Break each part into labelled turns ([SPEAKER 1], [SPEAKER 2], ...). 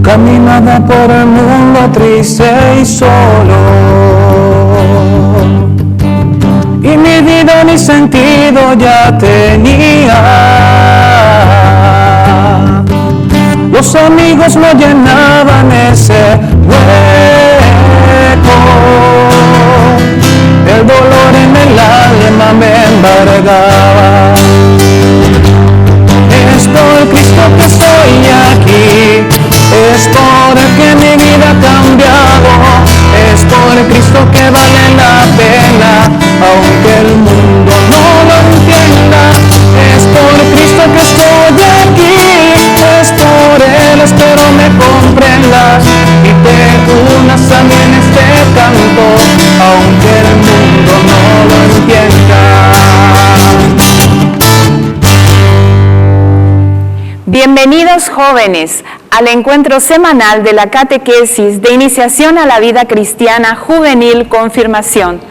[SPEAKER 1] caminaba por el mundo triste y solo, y mi vida ni sentido ya tenía. Los amigos no llenaban ese hueco, el dolor en el alma me embargaba. Es por Cristo que estoy aquí, es porque mi vida ha cambiado, es por Cristo que vale la pena, aunque el mundo no lo entienda. Es por Cristo que estoy aquí, es por Él espero me comprendas y te unas también este canto, aunque el mundo no lo entienda.
[SPEAKER 2] Bienvenidos jóvenes al encuentro semanal de la catequesis de iniciación a la vida cristiana juvenil confirmación,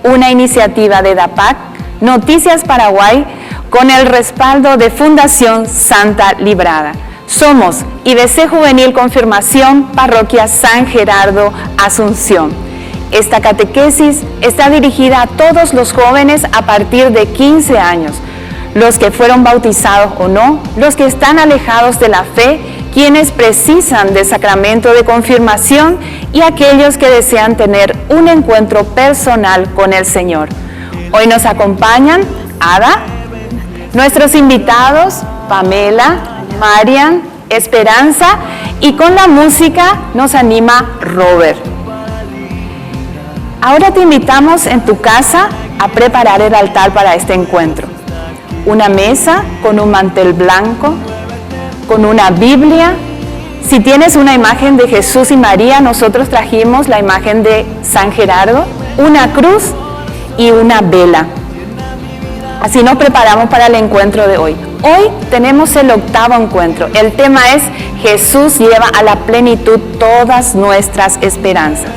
[SPEAKER 2] una iniciativa de DAPAC, Noticias Paraguay, con el respaldo de Fundación Santa Librada. Somos IBC Juvenil Confirmación, Parroquia San Gerardo, Asunción. Esta catequesis está dirigida a todos los jóvenes a partir de 15 años, los que fueron bautizados o no, los que están alejados de la fe, quienes precisan del sacramento de confirmación y aquellos que desean tener un encuentro personal con el Señor. Hoy nos acompañan Ada, nuestros invitados Pamela, Marian, Esperanza y con la música nos anima Robert. Ahora te invitamos en tu casa a preparar el altar para este encuentro. Una mesa con un mantel blanco, con una Biblia. Si tienes una imagen de Jesús y María, nosotros trajimos la imagen de San Gerardo, una cruz y una vela. Así nos preparamos para el encuentro de hoy. Hoy tenemos el 8º encuentro. El tema es Jesús lleva a la plenitud todas nuestras esperanzas.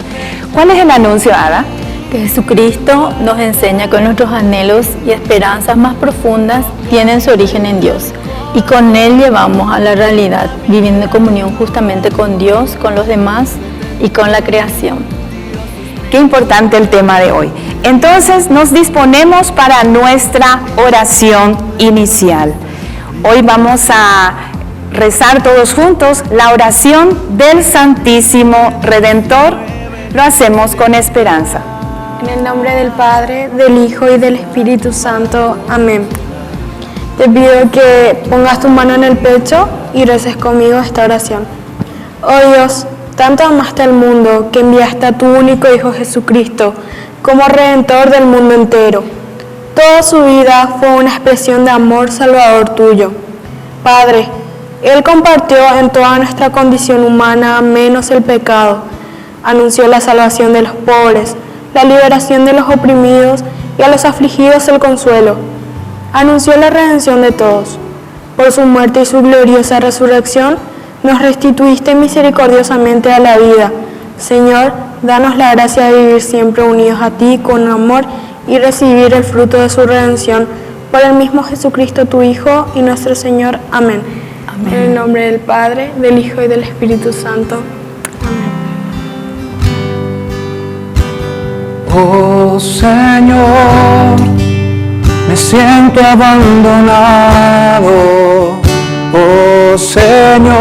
[SPEAKER 2] ¿Cuál es el anuncio, Ada?
[SPEAKER 3] Que Jesucristo nos enseña que nuestros anhelos y esperanzas más profundas tienen su origen en Dios y con Él llevamos a la realidad, viviendo en comunión justamente con Dios, con los demás y con la creación.
[SPEAKER 2] Qué importante el tema de hoy. Entonces nos disponemos para nuestra oración inicial. Hoy vamos a rezar todos juntos la oración del Santísimo Redentor. Lo hacemos con esperanza.
[SPEAKER 4] En el nombre del Padre, del Hijo y del Espíritu Santo. Amén. Te pido que pongas tu mano en el pecho y reces conmigo esta oración. Oh Dios, tanto amaste al mundo que enviaste a tu único Hijo Jesucristo como Redentor del mundo entero. Toda su vida fue una expresión de amor salvador tuyo. Padre, Él compartió en toda nuestra condición humana menos el pecado. Anunció la salvación de los pobres, la liberación de los oprimidos y a los afligidos el consuelo. Anunció la redención de todos. Por su muerte y su gloriosa resurrección, nos restituiste misericordiosamente a la vida. Señor, danos la gracia de vivir siempre unidos a ti con amor y recibir el fruto de su redención. Por el mismo Jesucristo, tu Hijo y nuestro Señor. Amén. Amén. En el nombre del Padre, del Hijo y del Espíritu Santo.
[SPEAKER 1] Oh Señor, me siento abandonado. Oh Señor,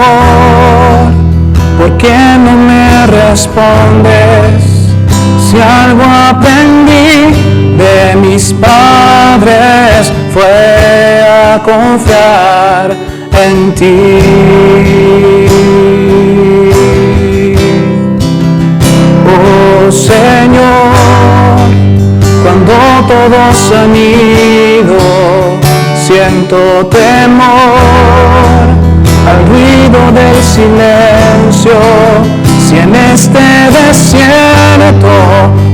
[SPEAKER 1] ¿por qué no me respondes? Si algo aprendí de mis padres fue a confiar en ti. Oh Señor, cuando todos han ido, siento temor al ruido del silencio. Si en este desierto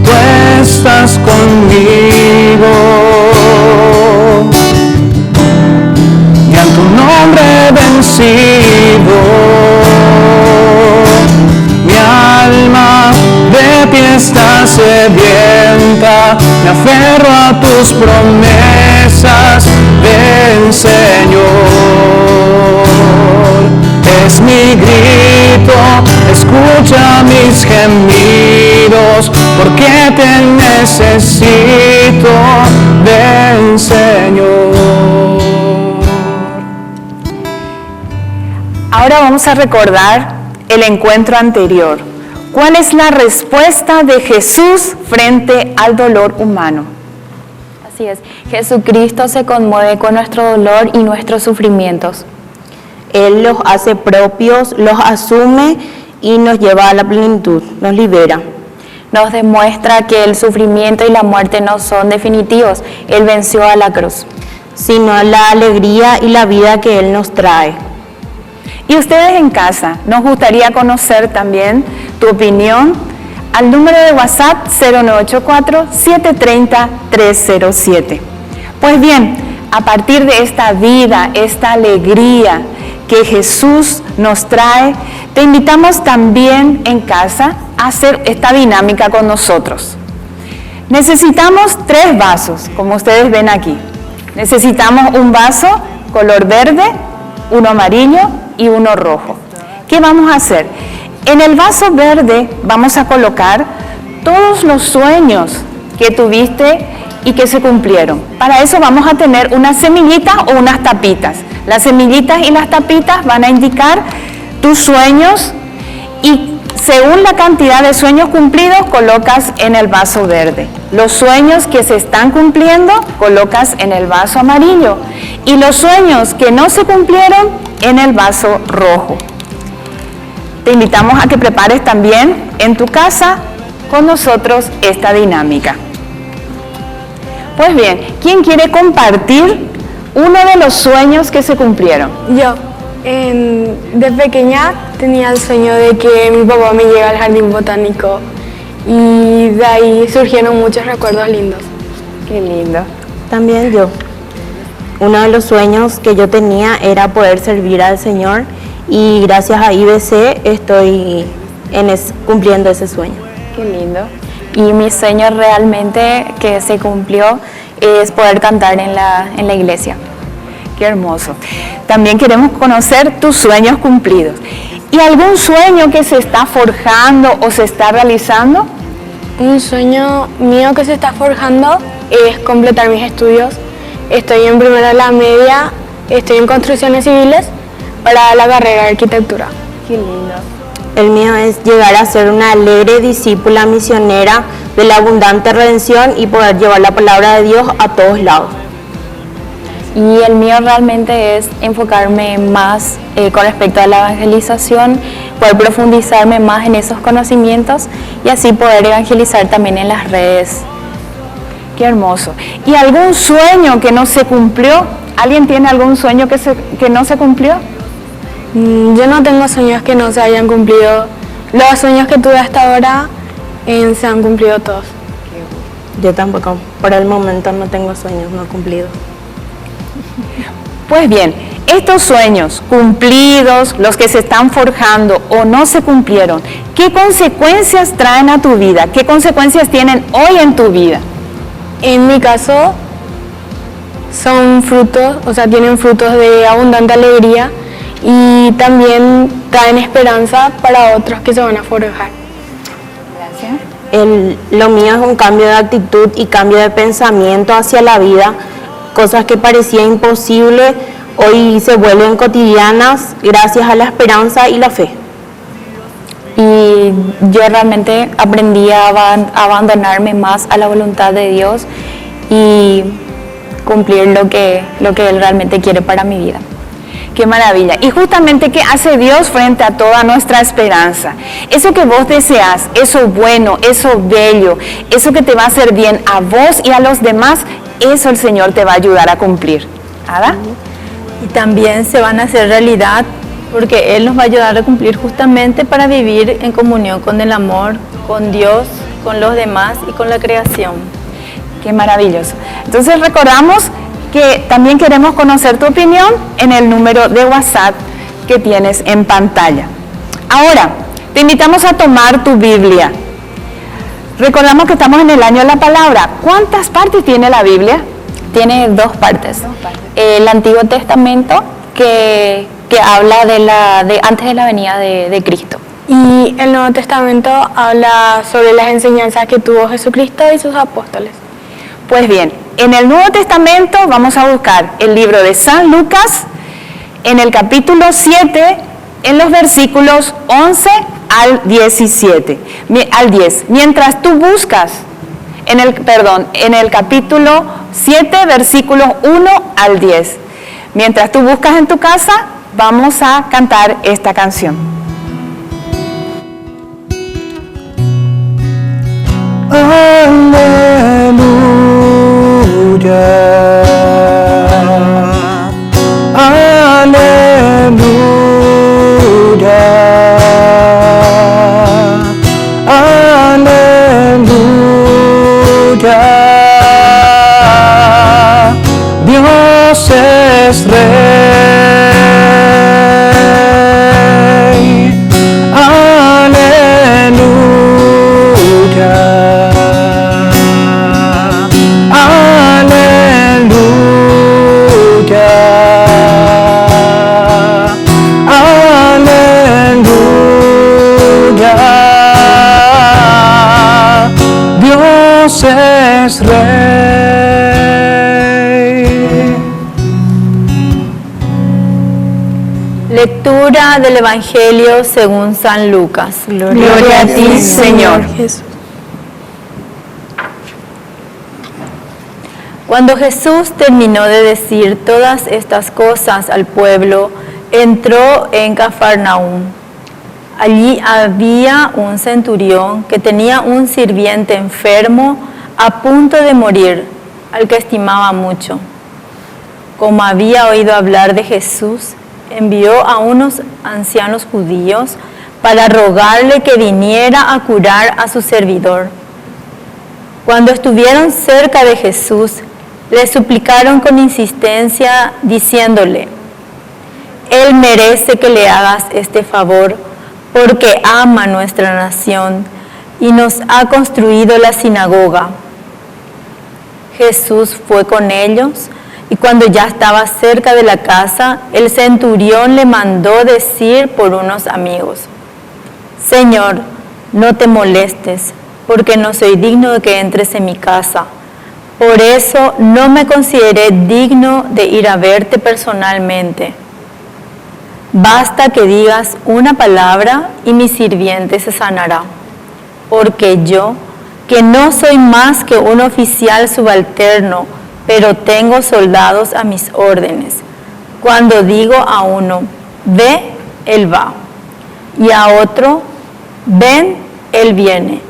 [SPEAKER 1] tú estás conmigo y en tu nombre vencido, mi alma de pie está sedienta, me aferro a tus promesas, ven Señor, es mi grito escucha mis gemidos, porque te necesito, ven Señor.
[SPEAKER 2] Ahora vamos a recordar el encuentro anterior. ¿Cuál es la respuesta de Jesús frente al dolor humano?
[SPEAKER 3] Así es, Jesucristo se conmueve con nuestro dolor y nuestros sufrimientos.
[SPEAKER 5] Él los hace propios, los asume y nos lleva a la plenitud, nos libera.
[SPEAKER 3] Nos demuestra que el sufrimiento y la muerte no son definitivos. Él venció a la cruz.
[SPEAKER 5] Sino la alegría y la vida que Él nos trae.
[SPEAKER 2] Y ustedes en casa, nos gustaría conocer también tu opinión al número de WhatsApp 0984-730-307. Pues bien, a partir de esta vida, esta alegría que Jesús nos trae, te invitamos también en casa a hacer esta dinámica con nosotros. Necesitamos 3 vasos, como ustedes ven aquí. Necesitamos un vaso color verde, uno amarillo y uno rojo. ¿Qué vamos a hacer? En el vaso verde vamos a colocar todos los sueños que tuviste y que se cumplieron. Para eso vamos a tener unas semillitas o unas tapitas. Las semillitas y las tapitas van a indicar tus sueños y según la cantidad de sueños cumplidos colocas en el vaso verde. Los sueños que se están cumpliendo colocas en el vaso amarillo y los sueños que no se cumplieron en el vaso rojo. Te invitamos a que prepares también en tu casa con nosotros esta dinámica. Pues bien, ¿quién quiere compartir uno de los sueños que se cumplieron?
[SPEAKER 4] Yo, de pequeña tenía el sueño de que mi papá me lleve al jardín botánico y de ahí surgieron muchos recuerdos lindos.
[SPEAKER 2] Qué lindo.
[SPEAKER 5] También yo. Uno de los sueños que yo tenía era poder servir al Señor y gracias a IBC estoy cumpliendo ese sueño.
[SPEAKER 2] Qué lindo.
[SPEAKER 3] Y mi sueño realmente que se cumplió es poder cantar en la iglesia.
[SPEAKER 2] Qué hermoso. También queremos conocer tus sueños cumplidos. ¿Y algún sueño que se está forjando o se está realizando?
[SPEAKER 4] Un sueño mío que se está forjando es completar mis estudios. Estoy en primero de la media, estoy en construcciones civiles para la carrera de arquitectura.
[SPEAKER 2] Qué lindo.
[SPEAKER 5] El mío es llegar a ser una alegre discípula misionera de la abundante redención y poder llevar la palabra de Dios a todos lados.
[SPEAKER 3] Y el mío realmente es enfocarme más con respecto a la evangelización, poder profundizarme más en esos conocimientos y así poder evangelizar también en las redes.
[SPEAKER 2] Qué hermoso. ¿Y algún sueño que no se cumplió? ¿Alguien tiene algún sueño que no se cumplió?
[SPEAKER 4] Yo no tengo sueños que no se hayan cumplido. Los sueños que tuve hasta ahora se han cumplido todos.
[SPEAKER 5] Yo tampoco. Por el momento no tengo sueños no cumplidos.
[SPEAKER 2] Pues bien, estos sueños cumplidos, los que se están forjando o no se cumplieron, ¿qué consecuencias traen a tu vida? ¿Qué consecuencias tienen hoy en tu vida?
[SPEAKER 4] En mi caso, son frutos, tienen frutos de abundante alegría y también traen esperanza para otros que se van a forjar.
[SPEAKER 2] Gracias.
[SPEAKER 5] Lo mío es un cambio de actitud y cambio de pensamiento hacia la vida. Cosas que parecían imposibles hoy se vuelven cotidianas gracias a la esperanza y la fe.
[SPEAKER 3] Y yo realmente aprendí a abandonarme más a la voluntad de Dios y cumplir lo que Él realmente quiere para mi vida.
[SPEAKER 2] Qué maravilla. Y justamente, ¿qué hace Dios frente a toda nuestra esperanza? Eso que vos deseas, eso bueno, eso bello, eso que te va a hacer bien a vos y a los demás, eso el Señor te va a ayudar a cumplir. ¿Ada?
[SPEAKER 3] Y también se van a hacer realidad porque Él nos va a ayudar a cumplir justamente para vivir en comunión con el amor, con Dios, con los demás y con la creación.
[SPEAKER 2] Qué maravilloso. Entonces recordamos que también queremos conocer tu opinión en el número de WhatsApp que tienes en pantalla. Ahora, te invitamos a tomar tu Biblia. Recordamos que estamos en el año de la palabra. ¿Cuántas partes tiene la Biblia?
[SPEAKER 3] Tiene 2 partes. El Antiguo Testamento, que
[SPEAKER 6] que habla de antes de la venida de Cristo.
[SPEAKER 4] Y el Nuevo Testamento habla sobre las enseñanzas que tuvo Jesucristo y sus apóstoles.
[SPEAKER 2] Pues bien, en el Nuevo Testamento vamos a buscar el libro de San Lucas, en el capítulo 7, en los versículos 11 al 17, al 10. Mientras tú buscas, en el capítulo 7, versículos 1 al 10. Mientras tú buscas en tu casa, vamos a cantar esta canción.
[SPEAKER 1] Aleluya, aleluya, aleluya. Dios es Rey. Aleluya. Aleluya. Aleluya. Dios es Rey.
[SPEAKER 3] Lectura del Evangelio según San Lucas.
[SPEAKER 2] Gloria a ti, Señor.
[SPEAKER 4] Jesús.
[SPEAKER 3] Cuando Jesús terminó de decir todas estas cosas al pueblo, entró en Cafarnaúm. Allí había un centurión que tenía un sirviente enfermo a punto de morir, al que estimaba mucho. Como había oído hablar de Jesús, envió a unos ancianos judíos para rogarle que viniera a curar a su servidor. Cuando estuvieron cerca de Jesús, le suplicaron con insistencia, diciéndole: Él merece que le hagas este favor, porque ama nuestra nación y nos ha construido la sinagoga. Jesús fue con ellos, y cuando ya estaba cerca de la casa, el centurión le mandó decir por unos amigos: Señor, no te molestes, porque no soy digno de que entres en mi casa. Por eso no me consideré digno de ir a verte personalmente. Basta que digas una palabra y mi sirviente se sanará. Porque yo, que no soy más que un oficial subalterno, pero tengo soldados a mis órdenes. Cuando digo a uno, ve, él va. Y a otro, ven, él viene.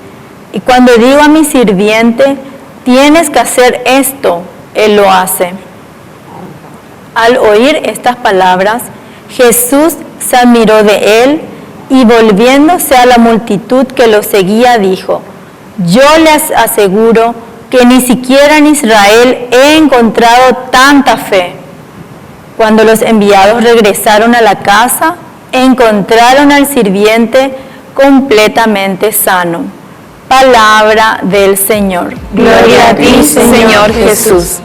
[SPEAKER 3] Y cuando digo a mi sirviente, tienes que hacer esto, él lo hace. Al oír estas palabras, Jesús se admiró de él y volviéndose a la multitud que lo seguía, dijo: Yo les aseguro que ni siquiera en Israel he encontrado tanta fe. Cuando los enviados regresaron a la casa, encontraron al sirviente completamente sano. Palabra del Señor.
[SPEAKER 2] Gloria a ti, Señor Jesús.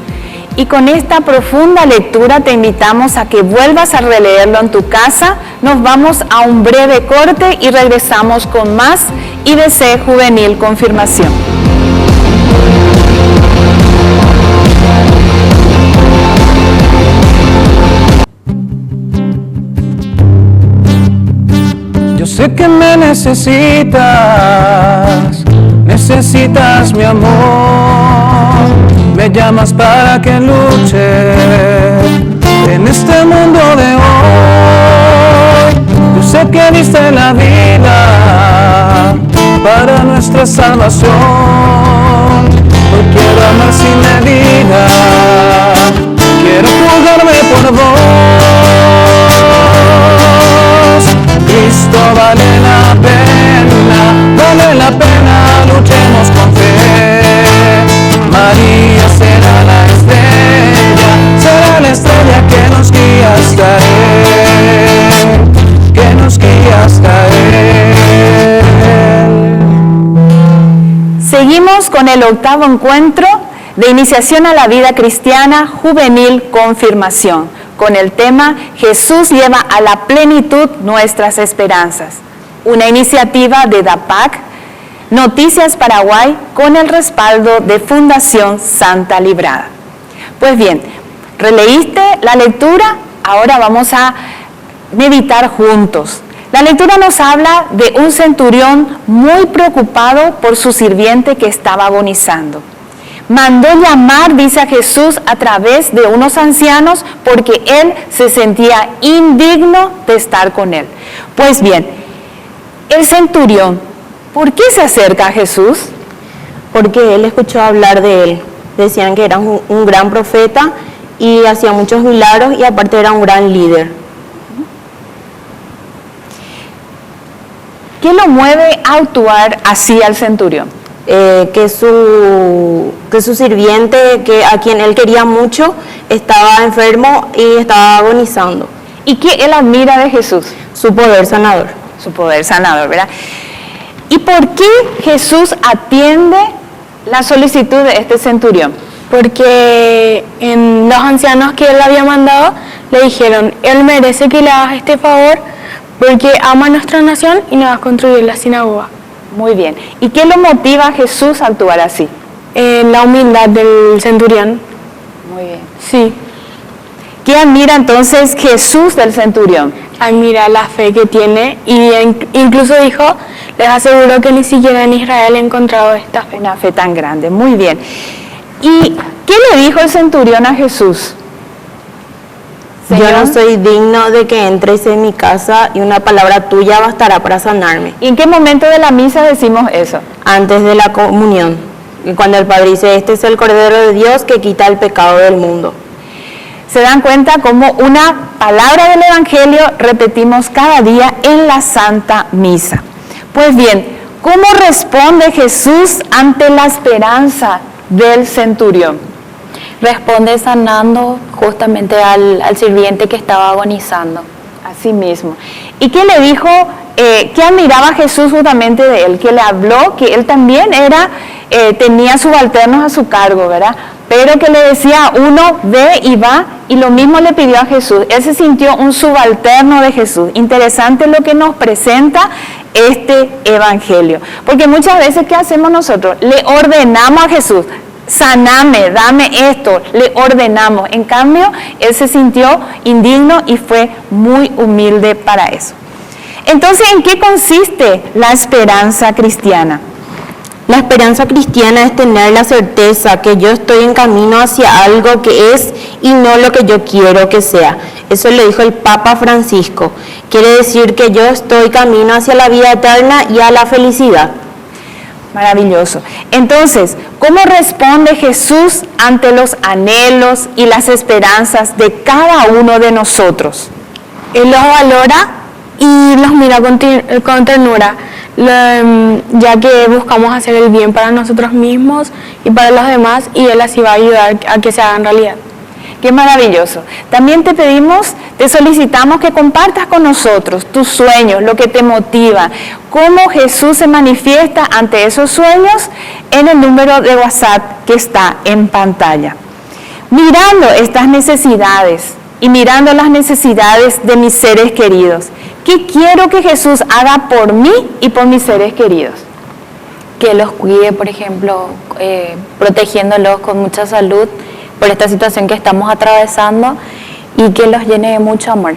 [SPEAKER 2] Y con esta profunda lectura te invitamos a que vuelvas a releerlo en tu casa. Nos vamos a un breve corte y regresamos con más IBC Juvenil Confirmación.
[SPEAKER 1] Yo sé que me necesitas mi amor, me llamas para que luche en este mundo de hoy. Yo sé que diste la vida para nuestra salvación. Hoy quiero amar sin medida, quiero jugarme por vos. Cristo vale la pena, luchemos con fe. María será la estrella que nos guía hasta Él, que nos guía hasta Él.
[SPEAKER 2] Seguimos con el octavo encuentro de iniciación a la vida cristiana juvenil confirmación. con el tema Jesús lleva a la plenitud nuestras esperanzas. Una iniciativa de DAPAC, Noticias Paraguay, con el respaldo de Fundación Santa Librada. Pues bien, releíste la lectura, ahora vamos a meditar juntos. La lectura nos habla de un centurión muy preocupado por su sirviente que estaba agonizando. Mandó llamar, dice a Jesús, a través de unos ancianos porque él se sentía indigno de estar con él. Pues bien, el centurión, ¿por qué se acerca a Jesús?
[SPEAKER 5] Porque él escuchó hablar de él. Decían que era un gran profeta y hacía muchos milagros y aparte era un gran líder.
[SPEAKER 2] ¿Qué lo mueve a actuar así al centurión?
[SPEAKER 5] Que su sirviente, a quien él quería mucho, estaba enfermo y estaba agonizando.
[SPEAKER 2] ¿Y qué él admira de Jesús?
[SPEAKER 5] Su poder sanador.
[SPEAKER 2] Su poder sanador, ¿verdad? ¿Y por qué Jesús atiende la solicitud de este centurión?
[SPEAKER 4] Porque en los ancianos que él había mandado le dijeron, él merece que le hagas este favor porque ama nuestra nación y nos va a construir la sinagoga.
[SPEAKER 2] Muy bien. ¿Y qué lo motiva a Jesús a actuar así?
[SPEAKER 4] La humildad del centurión.
[SPEAKER 2] Muy bien.
[SPEAKER 4] Sí.
[SPEAKER 2] ¿Qué admira entonces Jesús del centurión?
[SPEAKER 4] Admira la fe que tiene y incluso dijo, les aseguro que ni siquiera en Israel he encontrado esta fe.
[SPEAKER 2] Una fe tan grande. Muy bien. ¿Y qué le dijo el centurión a Jesús?
[SPEAKER 5] Yo no soy digno de que entres en mi casa y una palabra tuya bastará para sanarme.
[SPEAKER 2] ¿Y en qué momento de la misa decimos eso?
[SPEAKER 5] Antes de la comunión, y cuando el Padre dice, este es el Cordero de Dios que quita el pecado del mundo.
[SPEAKER 2] Se dan cuenta como una palabra del Evangelio repetimos cada día en la Santa Misa. Pues bien, ¿cómo responde Jesús ante la esperanza del centurión?
[SPEAKER 6] Responde sanando justamente al sirviente que estaba agonizando.
[SPEAKER 2] Así mismo. ¿Y qué le dijo? ¿Qué admiraba Jesús justamente de él? Que le habló que él también tenía subalternos a su cargo, ¿verdad? Pero que le decía uno, ve y va, y lo mismo le pidió a Jesús. Él se sintió un subalterno de Jesús. Interesante lo que nos presenta este evangelio. Porque muchas veces, ¿qué hacemos nosotros? Le ordenamos a Jesús, saname, dame esto, le ordenamos. En cambio, él se sintió indigno y fue muy humilde para eso. Entonces, ¿en qué consiste la esperanza cristiana?
[SPEAKER 5] La esperanza cristiana es tener la certeza que yo estoy en camino hacia algo que es y no lo que yo quiero que sea. Eso le dijo el Papa Francisco. Quiere decir que yo estoy camino hacia la vida eterna y a la felicidad.
[SPEAKER 2] Maravilloso. Entonces, ¿cómo responde Jesús ante los anhelos y las esperanzas de cada uno de nosotros?
[SPEAKER 4] Él los valora y los mira con ternura, ya que buscamos hacer el bien para nosotros mismos y para los demás, y Él así va a ayudar a que se hagan realidad.
[SPEAKER 2] Qué maravilloso. También te solicitamos que compartas con nosotros tus sueños, lo que te motiva, cómo Jesús se manifiesta ante esos sueños en el número de WhatsApp que está en pantalla. Mirando estas necesidades y mirando las necesidades de mis seres queridos, ¿qué quiero que Jesús haga por mí y por mis seres queridos?
[SPEAKER 6] Que los cuide, por ejemplo, protegiéndolos con mucha salud por esta situación que estamos atravesando y que los llene de mucho amor.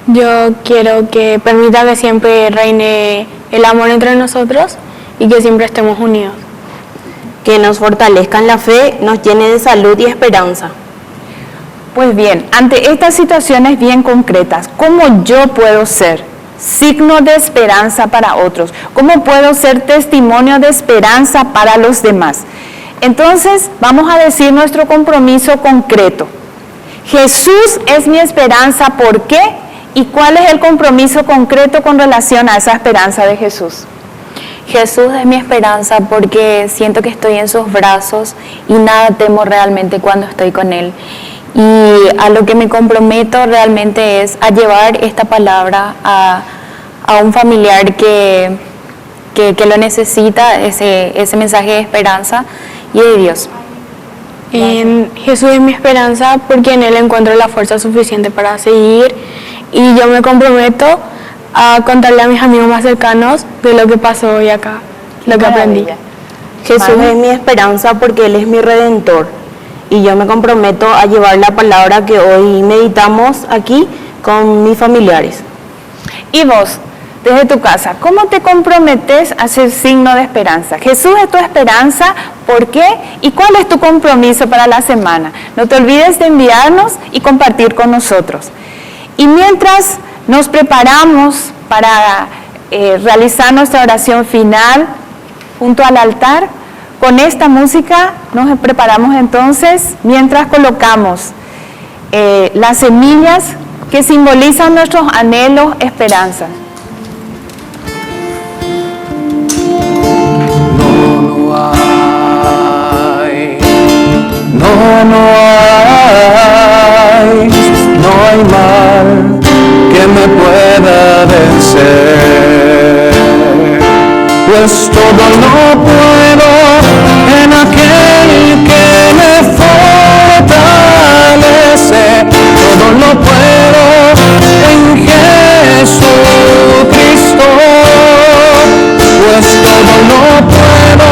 [SPEAKER 4] Yo quiero que permita que siempre reine el amor entre nosotros y que siempre estemos unidos.
[SPEAKER 5] Que nos fortalezca en la fe, nos llene de salud y esperanza.
[SPEAKER 2] Pues bien, ante estas situaciones bien concretas, ¿cómo yo puedo ser signo de esperanza para otros? ¿Cómo puedo ser testimonio de esperanza para los demás? Entonces, vamos a decir nuestro compromiso concreto. Jesús es mi esperanza, ¿por qué? ¿Y cuál es el compromiso concreto con relación a esa esperanza de Jesús?
[SPEAKER 6] Jesús es mi esperanza porque siento que estoy en sus brazos y nada temo realmente cuando estoy con Él. Y a lo que me comprometo realmente es a llevar esta palabra a un familiar que lo necesita, ese mensaje de esperanza y de Dios.
[SPEAKER 4] Jesús es mi esperanza porque en Él encuentro la fuerza suficiente para seguir y yo me comprometo a contarle a mis amigos más cercanos de lo que pasó hoy acá, lo que aprendí.
[SPEAKER 5] Jesús es mi esperanza porque Él es mi redentor y yo me comprometo a llevar la palabra que hoy meditamos aquí con mis familiares.
[SPEAKER 2] Y vos, desde tu casa, ¿cómo te comprometes a ser signo de esperanza? Jesús es tu esperanza, ¿por qué? ¿Y cuál es tu compromiso para la semana? No te olvides de enviarnos y compartir con nosotros. Y mientras nos preparamos para realizar nuestra oración final junto al altar, con esta música nos preparamos entonces mientras colocamos las semillas que simbolizan nuestros anhelos, esperanzas.
[SPEAKER 1] No hay mal que me pueda vencer, pues todo lo puedo en aquel que me fortalece, todo lo puedo en Jesucristo, pues todo lo puedo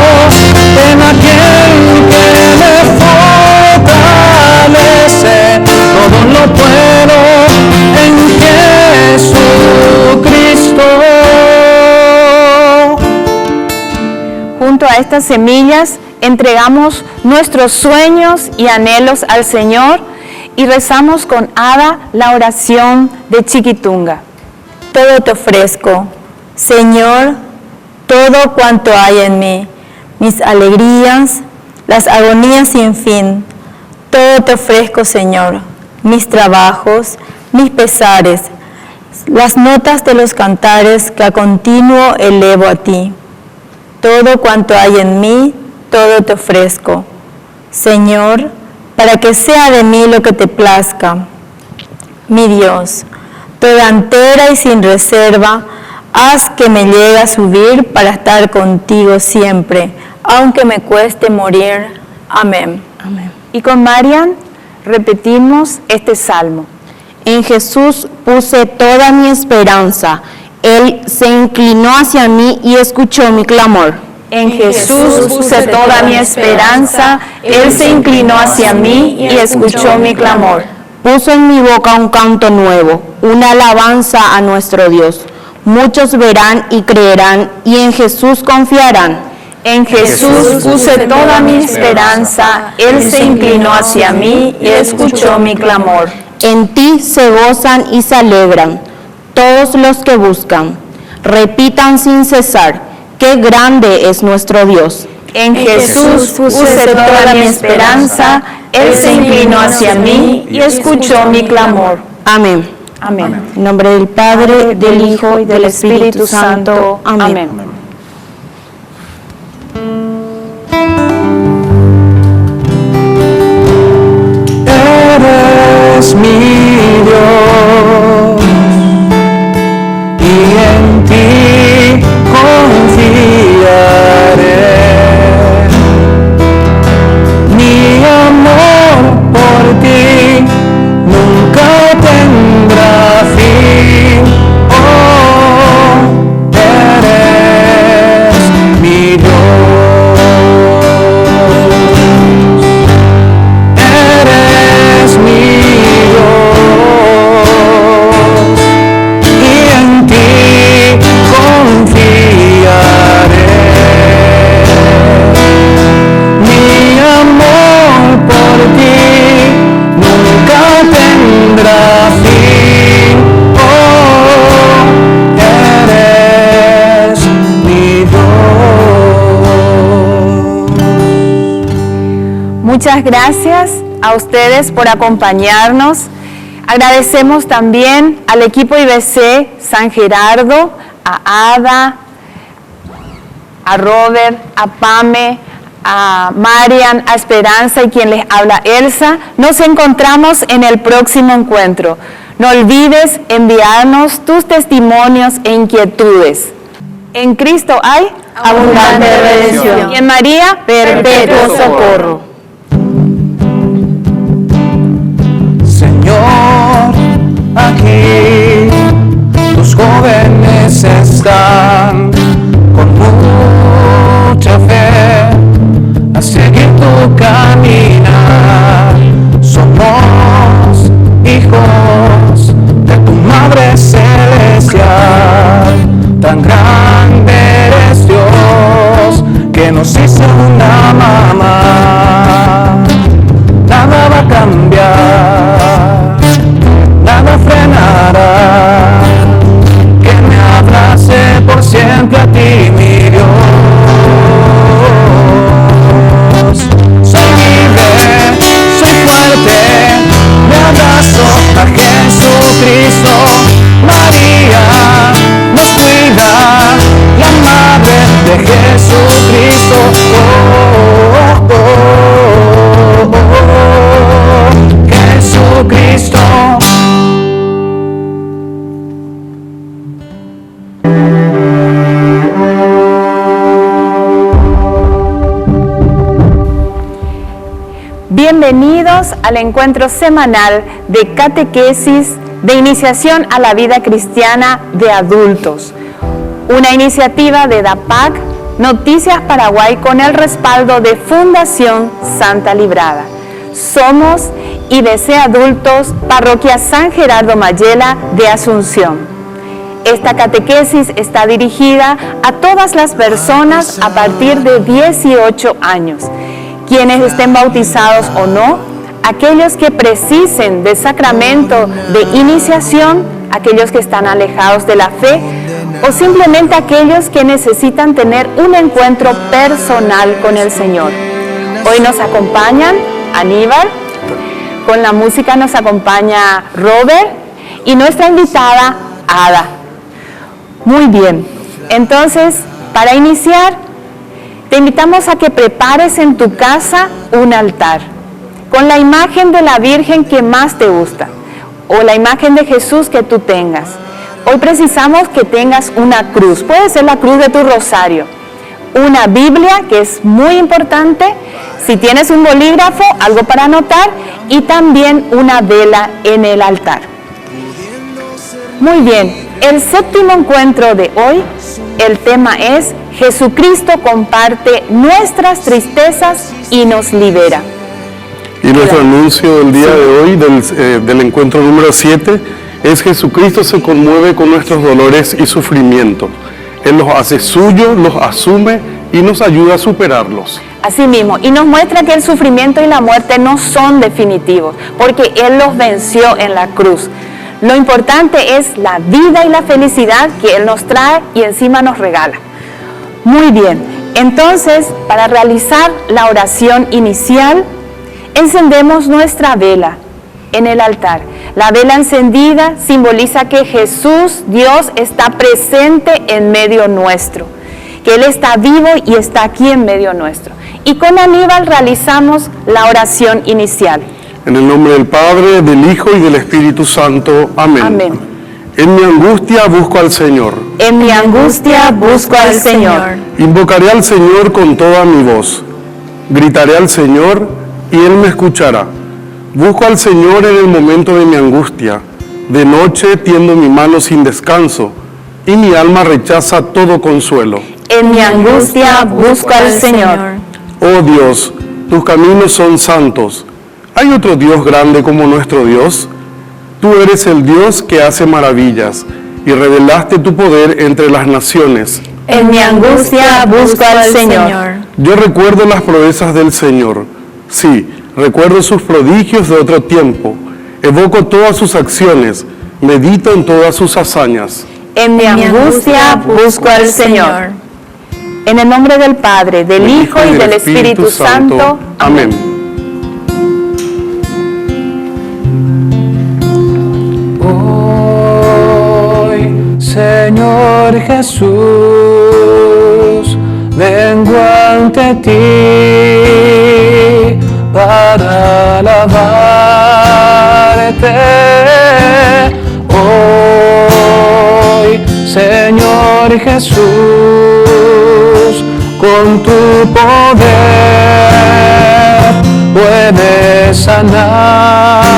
[SPEAKER 1] en aquel que me fortalece, todo lo puedo en Jesucristo.
[SPEAKER 2] Junto a estas semillas entregamos nuestros sueños y anhelos al Señor y rezamos con Ada la oración de Chiquitunga.
[SPEAKER 3] Todo te ofrezco, Señor, todo cuanto hay en mí, mis alegrías, las agonías sin fin. Todo te ofrezco, Señor, mis trabajos, mis pesares, las notas de los cantares que a continuo elevo a ti. Todo cuanto hay en mí, todo te ofrezco, Señor, para que sea de mí lo que te plazca. Mi Dios, toda entera y sin reserva, haz que me llegue a subir para estar contigo siempre, aunque me cueste morir. Amén.
[SPEAKER 5] Amén.
[SPEAKER 2] Y con Marian repetimos este salmo.
[SPEAKER 5] En Jesús puse toda mi esperanza. Él se inclinó hacia mí y escuchó mi clamor.
[SPEAKER 2] En Jesús puse toda mi esperanza. Él se inclinó hacia mí y escuchó mi clamor.
[SPEAKER 5] Puso en mi boca un canto nuevo, una alabanza a nuestro Dios. Muchos verán y creerán y en Jesús confiarán.
[SPEAKER 2] En Jesús puse toda mi esperanza. Él se inclinó hacia mí y escuchó mi clamor.
[SPEAKER 5] En ti se gozan y se alegran todos los que buscan. Repitan sin cesar, qué grande es nuestro Dios.
[SPEAKER 2] En Jesús puse toda mi esperanza. Él se inclinó hacia mí y escuchó mi clamor.
[SPEAKER 5] Amén.
[SPEAKER 2] Amén.
[SPEAKER 5] En nombre del Padre, del Hijo y del Espíritu Santo. Amén.
[SPEAKER 1] Eres mi Dios y en ti confiaré. Mi amor por ti nunca tendrá fin. Oh, eres mi Dios. Eres mi Dios y en ti confiaré. Mi amor por ti nunca tendrá fin. Oh, eres mi Dios.
[SPEAKER 2] Muchas gracias a ustedes por acompañarnos. Agradecemos también al equipo IBC San Gerardo, a Ada, a Robert, a Pame, a Marian, a Esperanza y quien les habla, Elsa. Nos encontramos en el próximo encuentro. No olvides enviarnos tus testimonios e inquietudes. En Cristo hay
[SPEAKER 3] Abundante redención.
[SPEAKER 2] y en María
[SPEAKER 3] Perpetuo socorro.
[SPEAKER 2] Bienvenidos al encuentro semanal de catequesis de iniciación a la vida cristiana de adultos, una iniciativa de DAPAC, Noticias Paraguay, con el respaldo de Fundación Santa Librada. Somos IBC Adultos, Parroquia San Gerardo Mayela de Asunción. Esta catequesis está dirigida a todas las personas a partir de 18 años, quienes estén bautizados o no, aquellos que precisen del sacramento de iniciación, aquellos que están alejados de la fe o simplemente aquellos que necesitan tener un encuentro personal con el Señor. Hoy nos acompañan Aníbal, con la música nos acompaña Robert y nuestra invitada Ada. Muy bien, entonces para iniciar te invitamos a que prepares en tu casa un altar con la imagen de la Virgen que más te gusta o la imagen de Jesús que tú tengas. Hoy precisamos que tengas una cruz, puede ser la cruz de tu rosario, una Biblia, que es muy importante, si tienes un bolígrafo, algo para anotar, y también una vela en el altar. Muy bien, el séptimo encuentro de hoy, el tema es Jesucristo comparte nuestras tristezas y nos libera.
[SPEAKER 7] Y nuestro anuncio del día de hoy, del encuentro número 7, es Jesucristo se conmueve con nuestros dolores y sufrimientos. Él los hace suyos, los asume y nos ayuda a superarlos.
[SPEAKER 2] Así mismo, y nos muestra que el sufrimiento y la muerte no son definitivos, porque Él los venció en la cruz. Lo importante es la vida y la felicidad que Él nos trae y encima nos regala. Muy bien, entonces, para realizar la oración inicial, encendemos nuestra vela en el altar. La vela encendida simboliza que Jesús, Dios, está presente en medio nuestro, que Él está vivo y está aquí en medio nuestro. Y con Aníbal realizamos la oración inicial.
[SPEAKER 7] En el nombre del Padre, del Hijo y del Espíritu Santo. Amén.
[SPEAKER 2] Amén.
[SPEAKER 7] En mi angustia busco al Señor.
[SPEAKER 2] En mi angustia busco al Señor.
[SPEAKER 7] Invocaré al Señor con toda mi voz. Gritaré al Señor y Él me escuchará. Busco al Señor en el momento de mi angustia. De noche tiendo mi mano sin descanso y mi alma rechaza todo consuelo.
[SPEAKER 2] En mi angustia busco al Señor.
[SPEAKER 7] Oh Dios, tus caminos son santos. ¿Hay otro Dios grande como nuestro Dios? Tú eres el Dios que hace maravillas y revelaste tu poder entre las naciones.
[SPEAKER 2] En mi angustia busco al Señor.
[SPEAKER 7] Yo recuerdo las proezas del Señor. Sí, recuerdo sus prodigios de otro tiempo. Evoco todas sus acciones. Medito en todas sus hazañas.
[SPEAKER 2] En mi angustia busco al Señor. En el nombre del Padre, del Hijo y del Espíritu Santo.
[SPEAKER 7] Amén.
[SPEAKER 1] Señor Jesús, vengo ante ti para alabarte. Hoy, Señor Jesús, con tu poder puedes sanarme.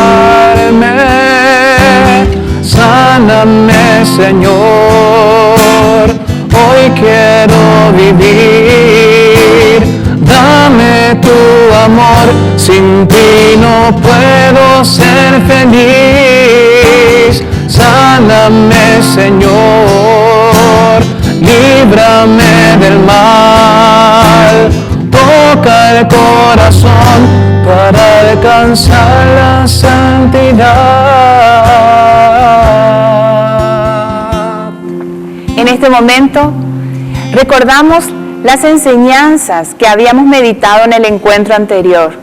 [SPEAKER 1] Sáname, Señor, hoy quiero vivir. Dame tu amor, sin ti no puedo ser feliz. Sáname, Señor, líbrame del mal. Toca el corazón para alcanzar la santidad.
[SPEAKER 2] En este momento recordamos las enseñanzas que habíamos meditado en el encuentro anterior.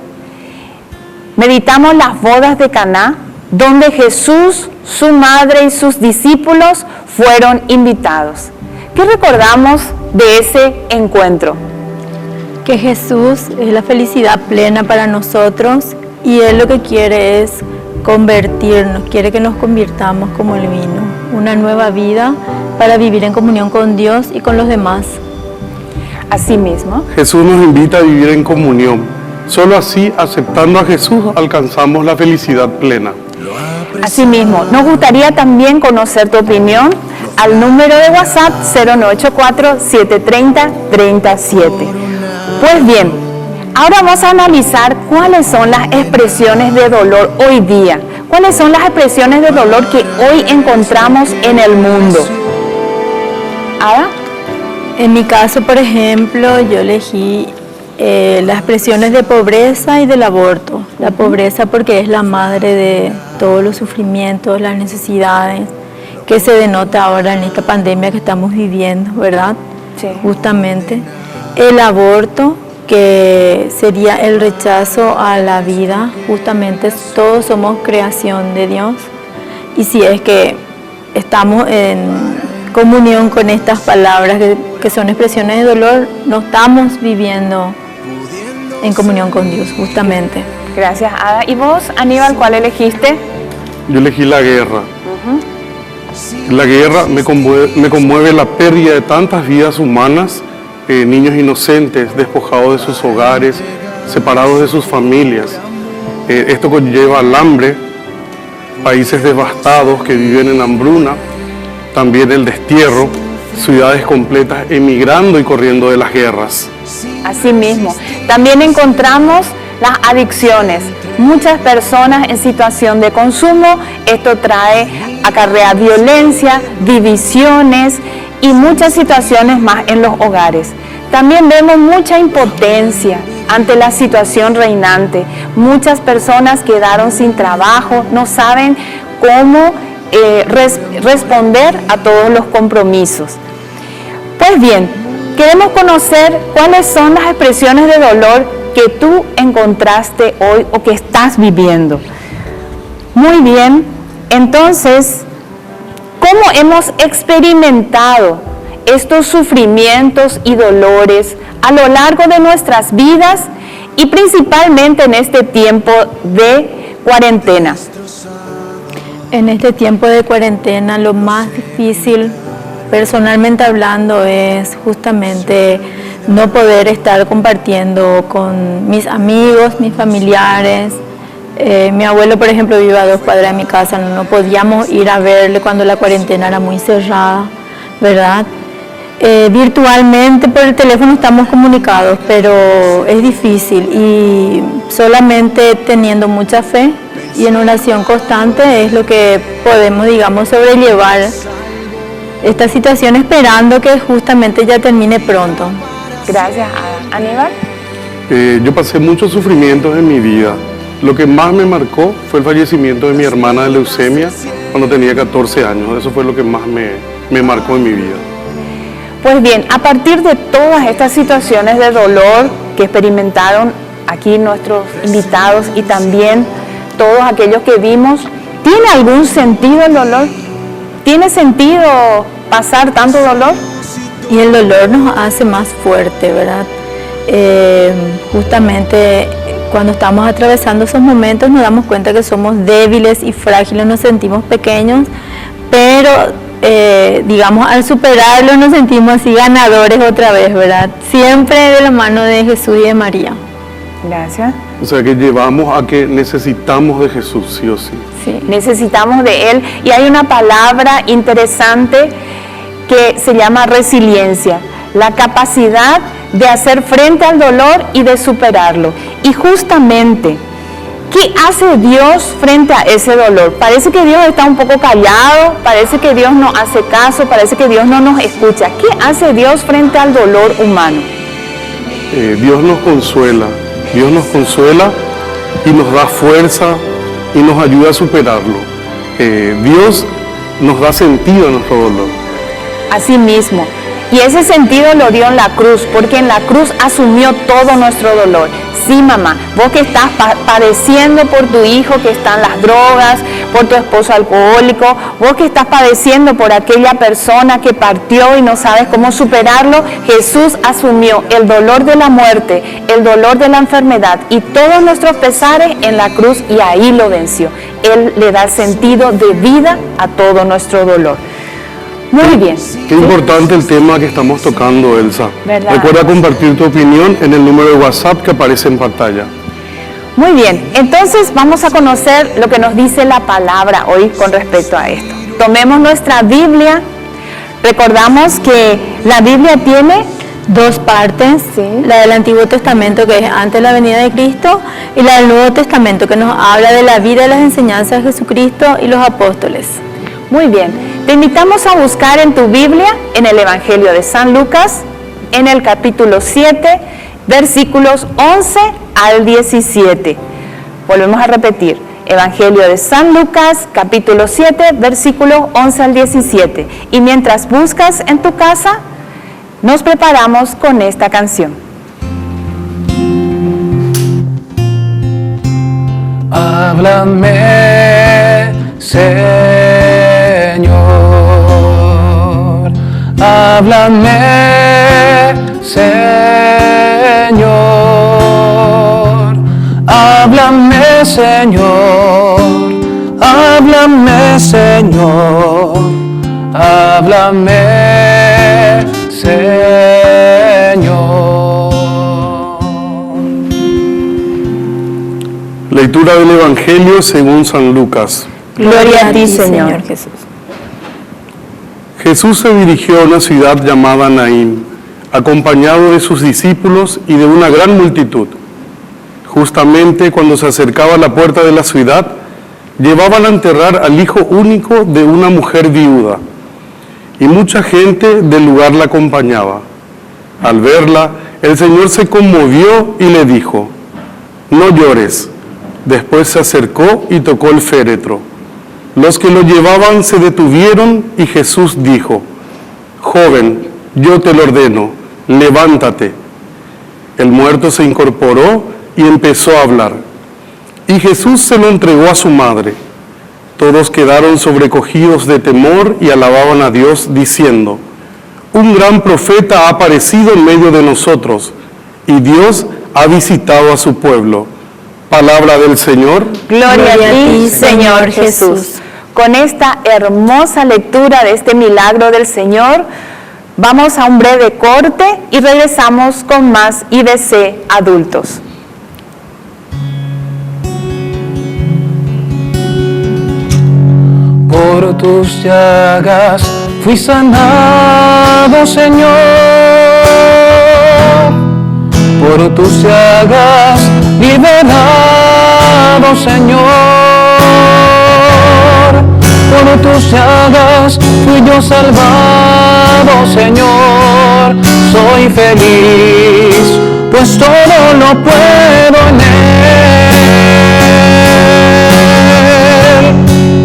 [SPEAKER 2] Meditamos las bodas de Caná, donde Jesús, su madre y sus discípulos fueron invitados. ¿Qué recordamos de ese encuentro?
[SPEAKER 3] Que Jesús es la felicidad plena para nosotros y Él lo que quiere es convertirnos, quiere que nos convirtamos como el vino, una nueva vida para vivir en comunión con Dios y con los demás.
[SPEAKER 2] Asimismo,
[SPEAKER 7] Jesús nos invita a vivir en comunión Solo así, aceptando a Jesús, alcanzamos la felicidad plena.
[SPEAKER 2] Asimismo, nos gustaría también conocer tu opinión al número de WhatsApp 0984-730-3007. Pues bien, ahora vamos a analizar cuáles son las expresiones de dolor hoy día. ¿Cuáles son las expresiones de dolor que hoy encontramos en el mundo? ¿Ada?
[SPEAKER 3] En mi caso, por ejemplo, yo elegí las expresiones de pobreza y del aborto. La pobreza porque es la madre de todos los sufrimientos, las necesidades que se denota ahora en esta pandemia que estamos viviendo, ¿verdad?
[SPEAKER 2] Sí.
[SPEAKER 3] Justamente. El aborto, que sería el rechazo a la vida. Justamente todos somos creación de Dios. Y si es que estamos en comunión con estas palabras que son expresiones de dolor, no estamos viviendo en comunión con Dios, justamente.
[SPEAKER 2] Gracias, Ada. ¿Y vos, Aníbal, cuál elegiste?
[SPEAKER 7] Yo elegí la guerra. La guerra me conmueve la pérdida de tantas vidas humanas, niños inocentes despojados de sus hogares, separados de sus familias. Esto conlleva al hambre, países devastados que viven en hambruna, también el destierro, ciudades completas emigrando y corriendo de las guerras.
[SPEAKER 2] Asimismo, también encontramos las adicciones. Muchas personas en situación de consumo, esto acarrea violencia, divisiones y muchas situaciones más en los hogares. También vemos mucha impotencia ante la situación reinante. Muchas personas quedaron sin trabajo, no saben cómo responder a todos los compromisos. Pues bien, queremos conocer cuáles son las expresiones de dolor que tú encontraste hoy o que estás viviendo. Muy bien, entonces, ¿cómo hemos experimentado estos sufrimientos y dolores a lo largo de nuestras vidas y principalmente en este tiempo de cuarentena?
[SPEAKER 3] En este tiempo de cuarentena, lo más difícil, personalmente hablando, es justamente no poder estar compartiendo con mis amigos, mis familiares. Mi abuelo, por ejemplo, vive a 2 cuadras de mi casa, no podíamos ir a verle cuando la cuarentena era muy cerrada, ¿verdad? Virtualmente por el teléfono estamos comunicados, pero es difícil y solamente teniendo mucha fe y en oración constante es lo que podemos, digamos, sobrellevar esta situación, esperando que justamente ya termine pronto.
[SPEAKER 2] Gracias, Aníbal.
[SPEAKER 7] Yo pasé muchos sufrimientos en mi vida. Lo que más me marcó fue el fallecimiento de mi hermana de leucemia cuando tenía 14 años. Eso fue lo que más me marcó en mi vida.
[SPEAKER 2] Pues bien, a partir de todas estas situaciones de dolor que experimentaron aquí nuestros invitados y también todos aquellos que vimos, ¿tiene algún sentido el dolor? ¿Tiene sentido pasar tanto dolor?
[SPEAKER 3] Y el dolor nos hace más fuerte, ¿verdad? Justamente cuando estamos atravesando esos momentos nos damos cuenta que somos débiles y frágiles, nos sentimos pequeños, pero digamos, al superarlo nos sentimos así ganadores otra vez, ¿verdad? Siempre de la mano de Jesús y de María.
[SPEAKER 2] Gracias.
[SPEAKER 7] O sea que llevamos a que necesitamos de Jesús, sí o sí.
[SPEAKER 2] Sí, necesitamos de Él. Y hay una palabra interesante que se llama resiliencia, la capacidad de hacer frente al dolor y de superarlo. Y justamente, ¿qué hace Dios frente a ese dolor? Parece que Dios está un poco callado, parece que Dios no hace caso, parece que Dios no nos escucha. ¿Qué hace Dios frente al dolor humano?
[SPEAKER 7] Dios nos consuela y nos da fuerza y nos ayuda a superarlo. Dios nos da sentido a nuestro dolor.
[SPEAKER 2] Así mismo. Y ese sentido lo dio en la cruz, porque en la cruz asumió todo nuestro dolor. Sí, mamá, vos que estás padeciendo por tu hijo que está en las drogas, por tu esposo alcohólico, vos que estás padeciendo por aquella persona que partió y no sabes cómo superarlo, Jesús asumió el dolor de la muerte, el dolor de la enfermedad y todos nuestros pesares en la cruz y ahí lo venció. Él le da sentido de vida a todo nuestro dolor. Muy bien.
[SPEAKER 7] Qué importante el tema que estamos tocando, Elsa.
[SPEAKER 2] ¿Verdad?
[SPEAKER 7] Recuerda compartir tu opinión en el número de WhatsApp que aparece en pantalla.
[SPEAKER 2] Muy bien, entonces vamos a conocer lo que nos dice la palabra hoy con respecto a esto. Tomemos nuestra Biblia. Recordamos que la Biblia tiene
[SPEAKER 3] dos partes, la del Antiguo Testamento, que es antes de la venida de Cristo, y la del Nuevo Testamento, que nos habla de la vida y las enseñanzas de Jesucristo y los apóstoles.
[SPEAKER 2] Muy bien, te invitamos a buscar en tu Biblia, en el Evangelio de San Lucas, en el capítulo 7, versículos 11 al 17. Volvemos a repetir, Evangelio de San Lucas, capítulo 7, versículos 11 al 17. Y mientras buscas en tu casa, nos preparamos con esta canción.
[SPEAKER 1] Háblame, Señor, háblame, Señor, háblame, Señor, háblame, Señor, háblame, Señor.
[SPEAKER 7] Lectura del Evangelio según San Lucas.
[SPEAKER 2] Gloria a ti, Señor
[SPEAKER 3] Jesús.
[SPEAKER 7] Jesús se dirigió a una ciudad llamada Naín, acompañado de sus discípulos y de una gran multitud. Justamente cuando se acercaba a la puerta de la ciudad, llevaban a enterrar al hijo único de una mujer viuda, y mucha gente del lugar la acompañaba. Al verla, el Señor se conmovió y le dijo: no llores. Después se acercó y tocó el féretro. Los que lo llevaban se detuvieron y Jesús dijo: joven, yo te lo ordeno, levántate. El muerto se incorporó y empezó a hablar. Y Jesús se lo entregó a su madre. Todos quedaron sobrecogidos de temor y alababan a Dios diciendo: un gran profeta ha aparecido en medio de nosotros, y Dios ha visitado a su pueblo. Palabra del Señor.
[SPEAKER 2] Gloria a ti, Señor Jesús. Con esta hermosa lectura de este milagro del Señor, vamos a un breve corte y regresamos con más IBC Adultos.
[SPEAKER 1] Por tus llagas fui sanado, Señor. Por tus llagas liberado, Señor. Por tus llagas fui yo salvado, Señor. Soy feliz, pues todo lo puedo en Él.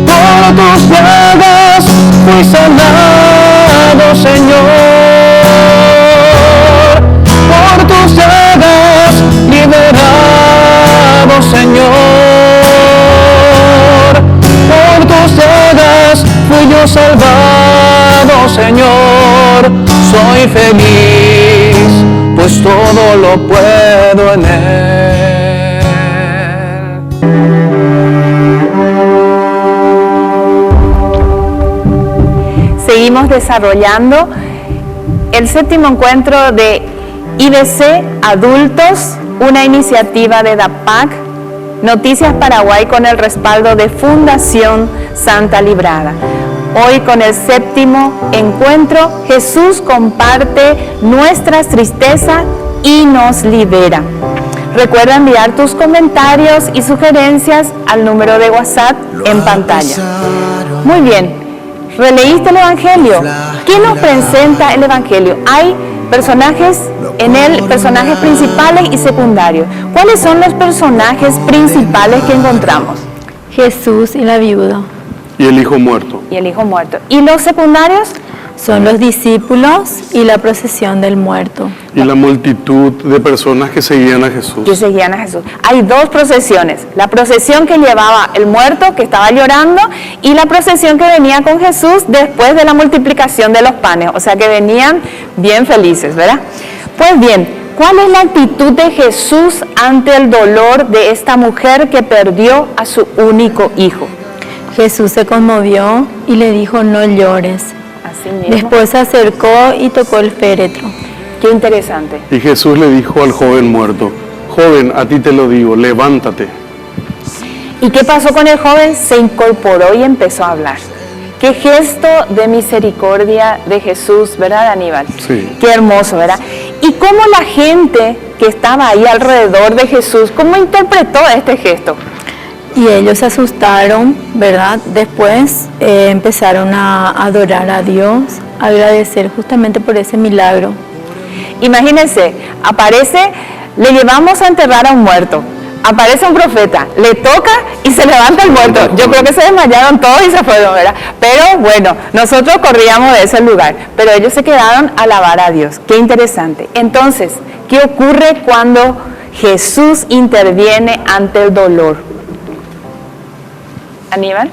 [SPEAKER 1] Por tus llagas fui sanado, Señor. Por tus llagas liberado, Señor. Por tus llagas fui yo salvado, Señor. Soy feliz, pues todo lo puedo en Él.
[SPEAKER 2] Seguimos desarrollando el séptimo encuentro de IBC Adultos, una iniciativa de DAPAC, Noticias Paraguay, con el respaldo de Fundación Santa Librada. Hoy con el séptimo encuentro, Jesús comparte nuestras tristezas y nos libera. Recuerda enviar tus comentarios y sugerencias al número de WhatsApp en pantalla. Muy bien, releíste el Evangelio. ¿Qué nos presenta el Evangelio? Hay personajes en él, personajes principales y secundarios. ¿Cuáles son los personajes principales que encontramos?
[SPEAKER 3] Jesús y la viuda.
[SPEAKER 7] Y el hijo muerto.
[SPEAKER 2] Y el hijo muerto. ¿Y los secundarios?
[SPEAKER 3] Son los discípulos y la procesión del muerto.
[SPEAKER 7] Y la multitud de personas que seguían a Jesús.
[SPEAKER 2] Que seguían a Jesús. Hay dos procesiones. La procesión que llevaba el muerto, que estaba llorando, y la procesión que venía con Jesús después de la multiplicación de los panes. O sea que venían bien felices, ¿verdad? Pues bien, ¿cuál es la actitud de Jesús ante el dolor de esta mujer que perdió a su único hijo?
[SPEAKER 3] Jesús se conmovió y le dijo: no llores.
[SPEAKER 2] Así mismo.
[SPEAKER 3] Después se acercó y tocó el féretro.
[SPEAKER 2] Qué interesante.
[SPEAKER 7] Y Jesús le dijo al joven muerto: Joven, a ti te lo digo, levántate.
[SPEAKER 2] ¿Y qué pasó con el joven? Se incorporó y empezó a hablar. Qué gesto de misericordia de Jesús, ¿verdad, Aníbal?
[SPEAKER 7] Sí.
[SPEAKER 2] Qué hermoso, ¿verdad? Y cómo la gente que estaba ahí alrededor de Jesús, ¿cómo interpretó este gesto?
[SPEAKER 3] Y ellos se asustaron, ¿verdad? Después empezaron a adorar a Dios, a agradecer justamente por ese milagro.
[SPEAKER 2] Imagínense, aparece, le llevamos a enterrar a un muerto. Aparece un profeta, le toca y se levanta el muerto. Yo creo que se desmayaron todos y se fueron, ¿verdad? Pero bueno, nosotros corríamos de ese lugar, pero ellos se quedaron a alabar a Dios. Qué interesante. Entonces, ¿qué ocurre cuando Jesús interviene ante el dolor? Aníbal.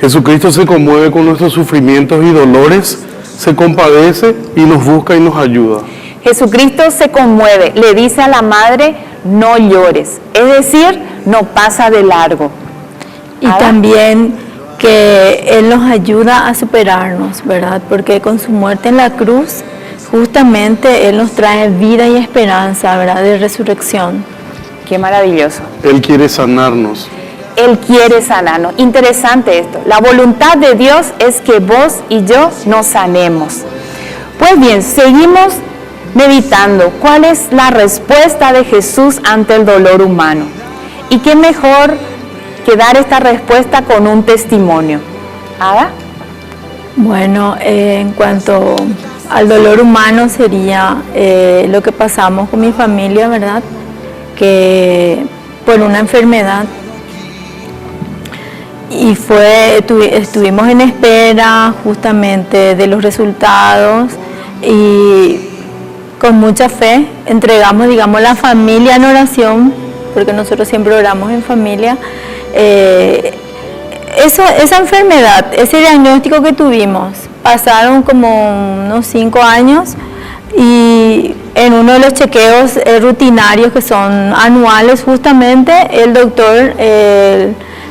[SPEAKER 7] Jesucristo se conmueve con nuestros sufrimientos y dolores, se compadece y nos busca y nos ayuda.
[SPEAKER 2] Jesucristo se conmueve, le dice a la madre, no llores, es decir, no pasa de largo.
[SPEAKER 3] Y también que Él nos ayuda a superarnos, ¿verdad? Porque con su muerte en la cruz, justamente Él nos trae vida y esperanza, ¿verdad? De resurrección.
[SPEAKER 2] Qué maravilloso.
[SPEAKER 7] Él quiere sanarnos.
[SPEAKER 2] Él quiere sanarnos. Interesante esto. La voluntad de Dios es que vos y yo nos sanemos. Pues bien, seguimos meditando cuál es la respuesta de Jesús ante el dolor humano. Y qué mejor que dar esta respuesta con un testimonio. ¿Ada?
[SPEAKER 3] Bueno, en cuanto al dolor humano sería lo que pasamos con mi familia, ¿verdad? Que por una enfermedad y estuvimos en espera justamente de los resultados y con mucha fe entregamos, digamos, la familia en oración, porque nosotros siempre oramos en familia. Esa enfermedad, ese diagnóstico que tuvimos, pasaron como unos 5 años y en uno de los chequeos rutinarios que son anuales justamente, el doctor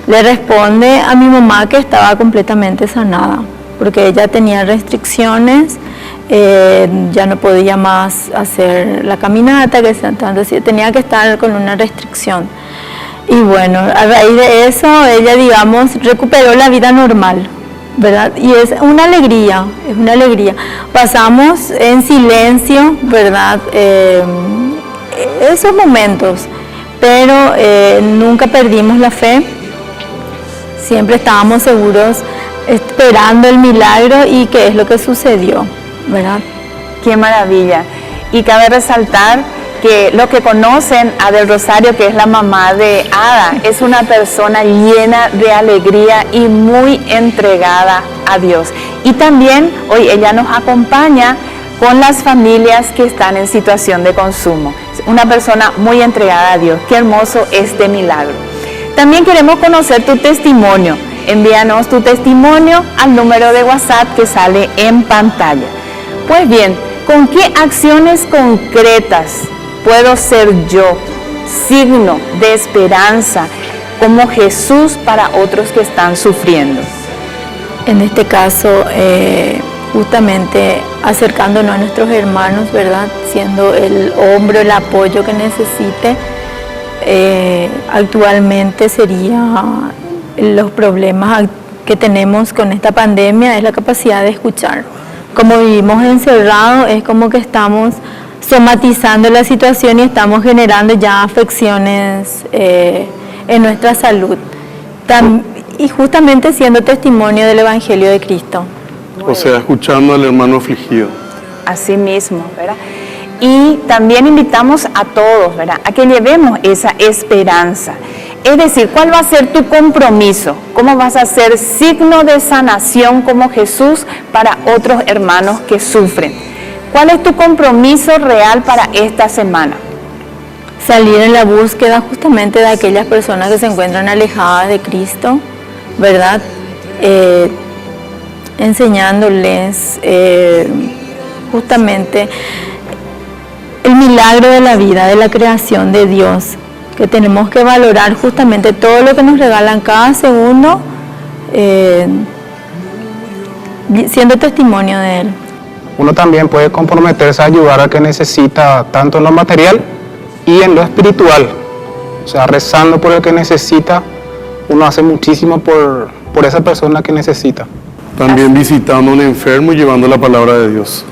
[SPEAKER 3] le responde a mi mamá que estaba completamente sanada, porque ella tenía restricciones, ya no podía más hacer la caminata, entonces tenía que estar con una restricción. Y bueno, a raíz de eso ella, digamos, recuperó la vida normal, ¿verdad? Y es una alegría, es una alegría. Pasamos en silencio, ¿verdad? Esos momentos, pero nunca perdimos la fe, siempre estábamos seguros, esperando el milagro y qué es lo que sucedió, ¿verdad?
[SPEAKER 2] Qué maravilla. Y cabe resaltar que los que conocen a Del Rosario, que es la mamá de Ada, es una persona llena de alegría y muy entregada a Dios. Y también hoy ella nos acompaña con las familias que están en situación de consumo. Una persona muy entregada a Dios. Qué hermoso este milagro. También queremos conocer tu testimonio. Envíanos tu testimonio al número de WhatsApp que sale en pantalla. Pues bien, ¿con qué acciones concretas puedo ser yo signo de esperanza como Jesús para otros que están sufriendo?
[SPEAKER 3] En este caso, justamente acercándonos a nuestros hermanos, ¿verdad? Siendo el hombro, el apoyo que necesite. Actualmente sería los problemas que tenemos con esta pandemia es la capacidad de escuchar. Como vivimos encerrados, es como que estamos somatizando la situación y estamos generando ya afecciones en nuestra salud. Y justamente siendo testimonio del Evangelio de Cristo.
[SPEAKER 7] O sea, escuchando al hermano afligido.
[SPEAKER 2] Así mismo, ¿verdad? Y también invitamos a todos, ¿verdad?, a que llevemos esa esperanza. Es decir, ¿cuál va a ser tu compromiso? ¿Cómo vas a ser signo de sanación como Jesús para otros hermanos que sufren? ¿Cuál es tu compromiso real para esta semana?
[SPEAKER 3] Salir en la búsqueda justamente de aquellas personas que se encuentran alejadas de Cristo, ¿verdad? Enseñándoles justamente el milagro de la vida, de la creación de Dios, que tenemos que valorar justamente todo lo que nos regalan cada segundo, siendo testimonio de Él.
[SPEAKER 8] Uno también puede comprometerse a ayudar al que necesita tanto en lo material y en lo espiritual, o sea, rezando por el que necesita, uno hace muchísimo por esa persona que necesita.
[SPEAKER 7] También visitando a un enfermo y llevando la palabra de Dios.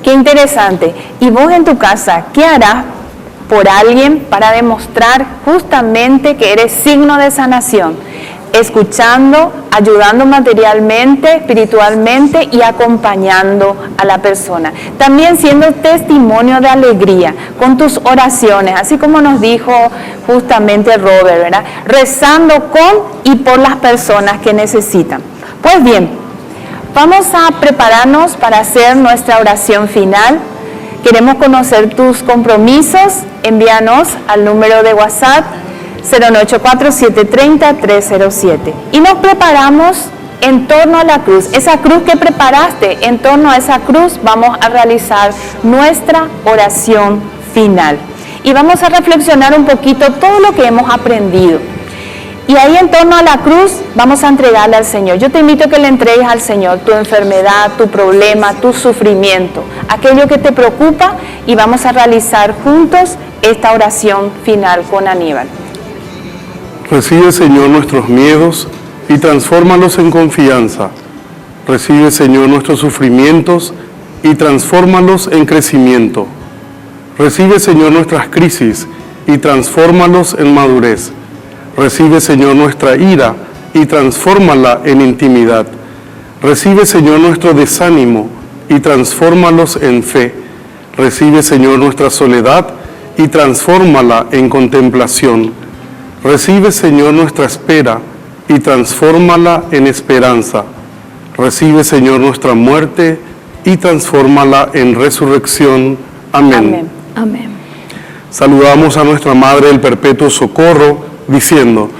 [SPEAKER 2] Qué interesante. ¿Y vos en tu casa, qué harás por alguien para demostrar justamente que eres signo de sanación? Escuchando, ayudando materialmente, espiritualmente y acompañando a la persona. También siendo testimonio de alegría con tus oraciones, así como nos dijo justamente Robert, ¿verdad? Rezando con y por las personas que necesitan. Pues bien, vamos a prepararnos para hacer nuestra oración final. Queremos conocer tus compromisos. Envíanos al número de WhatsApp 0984730-307. Y nos preparamos en torno a la cruz. Esa cruz que preparaste, en torno a esa cruz vamos a realizar nuestra oración final. Y vamos a reflexionar un poquito todo lo que hemos aprendido. Y ahí en torno a la cruz vamos a entregarle al Señor. Yo te invito a que le entregues al Señor tu enfermedad, tu problema, tu sufrimiento, aquello que te preocupa, y vamos a realizar juntos esta oración final con Aníbal.
[SPEAKER 7] Recibe, Señor, nuestros miedos y transfórmalos en confianza. Recibe, Señor, nuestros sufrimientos y transfórmalos en crecimiento. Recibe, Señor, nuestras crisis y transfórmalos en madurez. Recibe, Señor, nuestra ira y transfórmala en intimidad. Recibe, Señor, nuestro desánimo y transfórmalos en fe. Recibe, Señor, nuestra soledad y transfórmala en contemplación. Recibe, Señor, nuestra espera y transfórmala en esperanza. Recibe, Señor, nuestra muerte y transfórmala en resurrección. Amén.
[SPEAKER 2] Amén.
[SPEAKER 3] Amén.
[SPEAKER 7] Saludamos a nuestra Madre del Perpetuo Socorro, diciendo: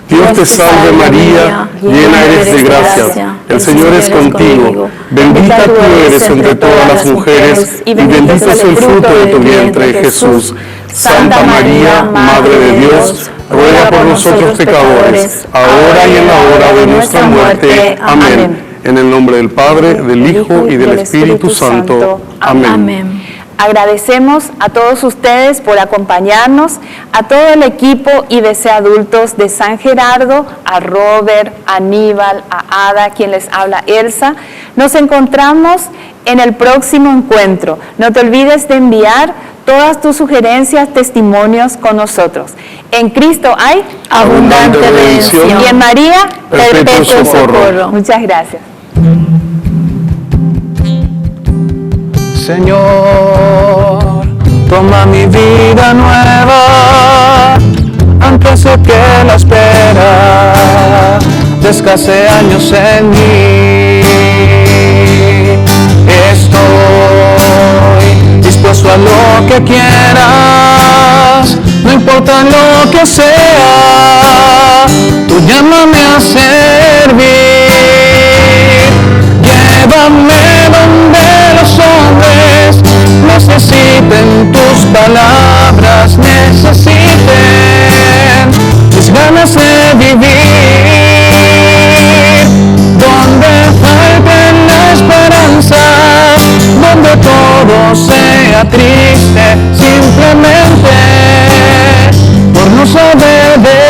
[SPEAKER 7] Dios te salve María, llena eres de gracia, el Señor es contigo, bendita tú eres entre todas las mujeres, y bendito es el fruto de tu vientre, Jesús. Santa María, Madre de Dios, ruega por nosotros pecadores, ahora y en la hora de nuestra muerte. Amén. En el nombre del Padre, del Hijo y del Espíritu Santo. Amén.
[SPEAKER 3] Amén.
[SPEAKER 2] Agradecemos a todos ustedes por acompañarnos, a todo el equipo IBC Adultos de San Gerardo, a Robert, a Aníbal, a Ada, quien les habla Elsa. Nos encontramos en el próximo encuentro. No te olvides de enviar todas tus sugerencias, testimonios con nosotros. En Cristo hay
[SPEAKER 3] Abundante redención.
[SPEAKER 2] y en María
[SPEAKER 7] Perpetuo socorro.
[SPEAKER 2] Muchas gracias.
[SPEAKER 1] Señor, toma mi vida nueva, antes de que la espera descanse años en mí. Estoy dispuesto a lo que quieras, no importa lo que sea, tú llámame a servir. Llévame donde los hombres necesiten tus palabras, necesiten mis ganas de vivir, donde falte la esperanza, donde todo sea triste, simplemente por no saber de